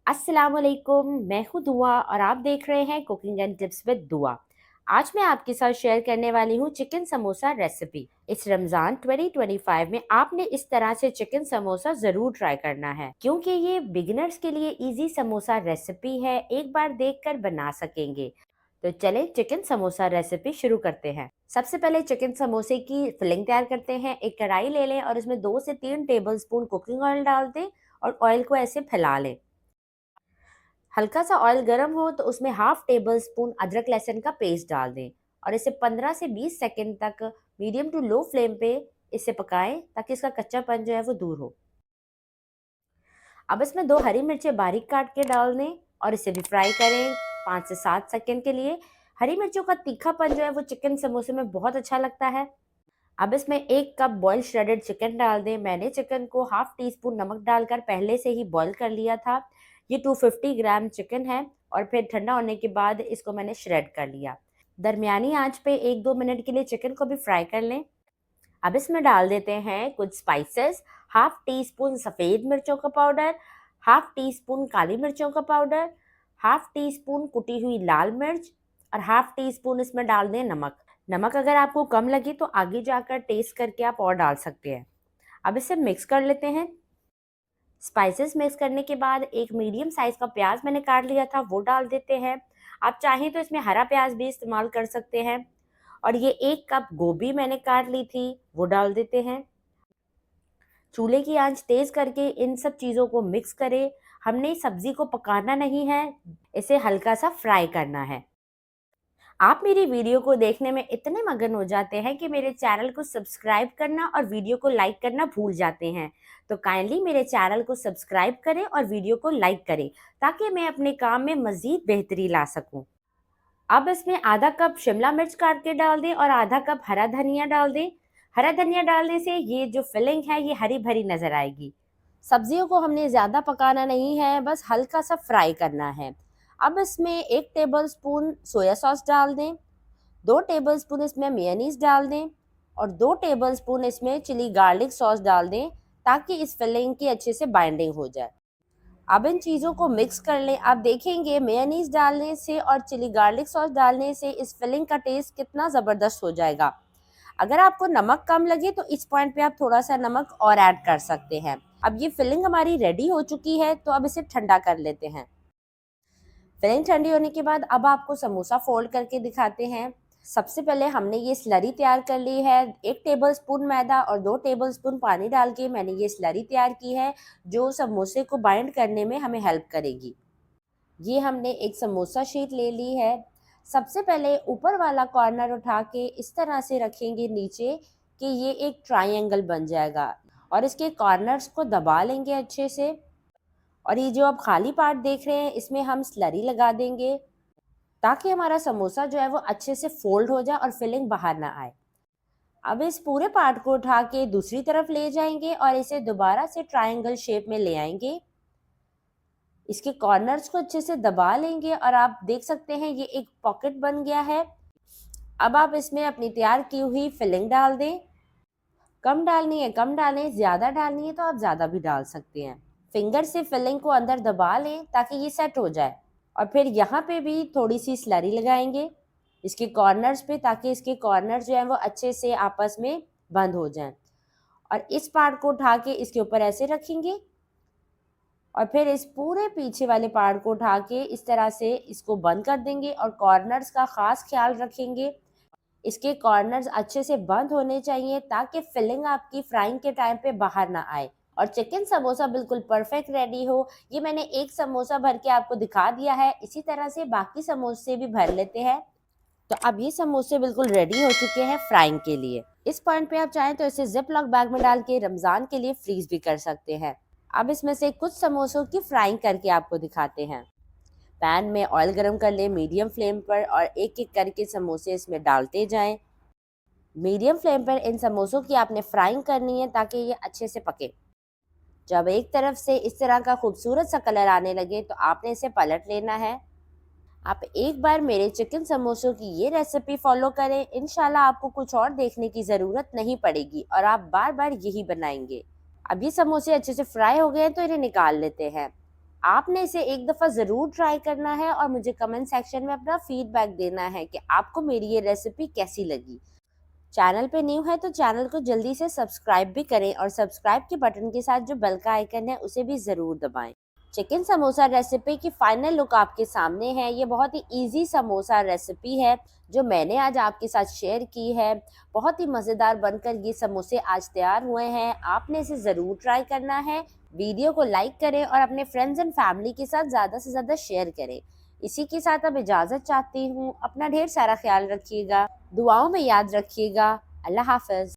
अस्सलाम वालेकुम, मैं हूँ दुआ और आप देख रहे हैं कुकिंग एंड टिप्स विद दुआ। आज मैं आपके साथ शेयर करने वाली हूँ चिकन समोसा रेसिपी। इस रमज़ान 2025 में आपने इस तरह से चिकन समोसा ज़रूर ट्राई करना है, क्योंकि ये बिगिनर्स के लिए इजी समोसा रेसिपी है, एक बार देखकर बना सकेंगे। तो चले चिकन समोसा रेसिपी शुरू करते हैं। सबसे पहले चिकन समोसे की फिलिंग तैयार करते हैं। एक कढ़ाई ले लें और इसमें 2 से 3 टेबलस्पून कुकिंग ऑयल डाल दें और ऑयल को ऐसे फैला लें। हल्का सा ऑयल गर्म हो तो उसमें हाफ टेबल स्पून अदरक लहसुन का पेस्ट डाल दें और इसे 15 से 20 सेकंड तक मीडियम टू लो फ्लेम पे इसे पकाएं ताकि इसका कच्चापन जो है वो दूर हो। अब इसमें 2 हरी मिर्चें बारीक काट के डाल दें और इसे भी फ्राई करें 5 से 7 सेकंड के लिए। हरी मिर्चों का तीखापन जो है वो चिकन समोसे में बहुत अच्छा लगता है। अब इसमें 1 कप बॉइल्ड श्रेडेड चिकन डाल दें। मैंने चिकन को हाफ टी स्पून नमक डालकर पहले से ही बॉईल कर लिया था। ये 250 ग्राम चिकन है और फिर ठंडा होने के बाद इसको मैंने श्रेड कर लिया। दरमियानी आंच पे 1-2 मिनट के लिए चिकन को भी फ्राई कर लें। अब इसमें डाल देते हैं कुछ स्पाइसेस। हाफ टी स्पून सफ़ेद मिर्चों का पाउडर, हाफ टी स्पून काली मिर्चों का पाउडर, हाफ टी स्पून कुटी हुई लाल मिर्च और हाफ टी स्पून इसमें डाल दें नमक। नमक अगर आपको कम लगे तो आगे जाकर टेस्ट करके आप और डाल सकते हैं। अब इसे मिक्स कर लेते हैं। स्पाइसेस मिक्स करने के बाद एक मीडियम साइज़ का प्याज मैंने काट लिया था वो डाल देते हैं। आप चाहें तो इसमें हरा प्याज भी इस्तेमाल कर सकते हैं। और ये 1 कप गोभी मैंने काट ली थी वो डाल देते हैं। चूल्हे की आंच तेज़ करके इन सब चीज़ों को मिक्स करें। हमने सब्ज़ी को पकाना नहीं है, इसे हल्का सा फ्राई करना है। आप मेरी वीडियो को देखने में इतने मगन हो जाते हैं कि मेरे चैनल को सब्सक्राइब करना और वीडियो को लाइक करना भूल जाते हैं। तो काइंडली मेरे चैनल को सब्सक्राइब करें और वीडियो को लाइक करें ताकि मैं अपने काम में मज़ीद बेहतरी ला सकूं। अब इसमें आधा कप शिमला मिर्च काट के डाल दें और आधा कप हरा धनिया डाल दें। हरा धनिया डालने से ये जो फिलिंग है ये हरी भरी नज़र आएगी। सब्जियों को हमने ज़्यादा पकाना नहीं है, बस हल्का सा फ्राई करना है। अब इसमें 1 टेबलस्पून सोया सॉस डाल दें, 2 टेबलस्पून इसमें मेयोनीज़ डाल दें और 2 टेबलस्पून इसमें चिली गार्लिक सॉस डाल दें ताकि इस फिलिंग की अच्छे से बाइंडिंग हो जाए। अब इन चीज़ों को मिक्स कर लें। आप देखेंगे मेयोनीज़ डालने से और चिली गार्लिक सॉस डालने से इस फिलिंग का टेस्ट कितना ज़बरदस्त हो जाएगा। अगर आपको नमक कम लगे तो इस पॉइंट पे आप थोड़ा सा नमक और ऐड कर सकते हैं। अब ये फिलिंग हमारी रेडी हो चुकी है तो अब इसे ठंडा कर लेते हैं। फिलिंग ठंडी होने के बाद अब आपको समोसा फोल्ड करके दिखाते हैं। सबसे पहले हमने ये स्लरी तैयार कर ली है। 1 टेबलस्पून मैदा और 2 टेबलस्पून पानी डाल के मैंने ये स्लरी तैयार की है जो समोसे को बाइंड करने में हमें हेल्प करेगी। ये हमने एक समोसा शीट ले ली है। सबसे पहले ऊपर वाला कॉर्नर उठा के इस तरह से रखेंगे नीचे कि ये एक ट्रायंगल बन जाएगा और इसके कॉर्नर्स को दबा लेंगे अच्छे से। और ये जो आप खाली पार्ट देख रहे हैं इसमें हम स्लरी लगा देंगे ताकि हमारा समोसा जो है वो अच्छे से फोल्ड हो जाए और फिलिंग बाहर ना आए। अब इस पूरे पार्ट को उठा के दूसरी तरफ ले जाएंगे और इसे दोबारा से ट्रायंगल शेप में ले आएंगे। इसके कॉर्नर्स को अच्छे से दबा लेंगे और आप देख सकते हैं ये एक पॉकेट बन गया है। अब आप इसमें अपनी तैयार की हुई फिलिंग डाल दें। कम डालनी है कम डालें, ज़्यादा डालनी है तो आप ज़्यादा भी डाल सकते हैं। फिंगर से फिलिंग को अंदर दबा लें ताकि ये सेट हो जाए। और फिर यहाँ पे भी थोड़ी सी स्लरी लगाएंगे इसके कॉर्नर्स पे ताकि इसके कॉर्नर जो हैं वो अच्छे से आपस में बंद हो जाएं। और इस पार्ट को उठा के इसके ऊपर ऐसे रखेंगे और फिर इस पूरे पीछे वाले पार्ट को उठा के इस तरह से इसको बंद कर देंगे और कॉर्नर्स का ख़ास ख्याल रखेंगे। इसके कॉर्नर्स अच्छे से बंद होने चाहिए ताकि फिलिंग आपकी फ्राइंग के टाइम पे बाहर ना आए और चिकन समोसा बिल्कुल परफेक्ट रेडी हो। ये मैंने एक समोसा भर के आपको दिखा दिया है, इसी तरह से बाकी समोसे भी भर लेते हैं। तो अब ये समोसे बिल्कुल रेडी हो चुके हैं फ्राइंग के लिए। इस पॉइंट पे आप चाहें तो इसे जिप लॉक बैग में डाल के रमज़ान के लिए फ्रीज भी कर सकते हैं। अब इसमें से कुछ समोसों की फ्राइंग करके आपको दिखाते हैं। पैन में ऑयल गरम कर लें मीडियम फ्लेम पर और एक एक करके समोसे इसमें डालते जाएं। मीडियम फ्लेम पर इन समोसों की आपने फ्राइंग करनी है ताकि ये अच्छे से पके। जब एक तरफ से इस तरह का खूबसूरत सा कलर आने लगे तो आपने इसे पलट लेना है। आप एक बार मेरे चिकन समोसों की ये रेसिपी फॉलो करें, इंशाल्लाह आपको कुछ और देखने की ज़रूरत नहीं पड़ेगी और आप बार बार यही बनाएंगे। अब ये समोसे अच्छे से फ्राई हो गए हैं तो इन्हें निकाल लेते हैं। आपने इसे एक दफ़ा ज़रूर ट्राई करना है और मुझे कमेंट सेक्शन में अपना फीडबैक देना है कि आपको मेरी ये रेसिपी कैसी लगी। चैनल पे न्यू है तो चैनल को जल्दी से सब्सक्राइब भी करें और सब्सक्राइब के बटन के साथ जो बेल का आइकन है उसे भी ज़रूर दबाएं। चिकन समोसा रेसिपी की फाइनल लुक आपके सामने है। ये बहुत ही इजी समोसा रेसिपी है जो मैंने आज आपके साथ शेयर की है। बहुत ही मज़ेदार बनकर ये समोसे आज तैयार हुए हैं। आपने इसे ज़रूर ट्राई करना है। वीडियो को लाइक करें और अपने फ्रेंड्स एंड फैमिली के साथ ज़्यादा से ज़्यादा शेयर करें। इसी के साथ अब इजाज़त चाहती हूँ। अपना ढेर सारा ख्याल रखिएगा, दुआओं में याद रखिएगा। अल्लाह हाफ़िज़।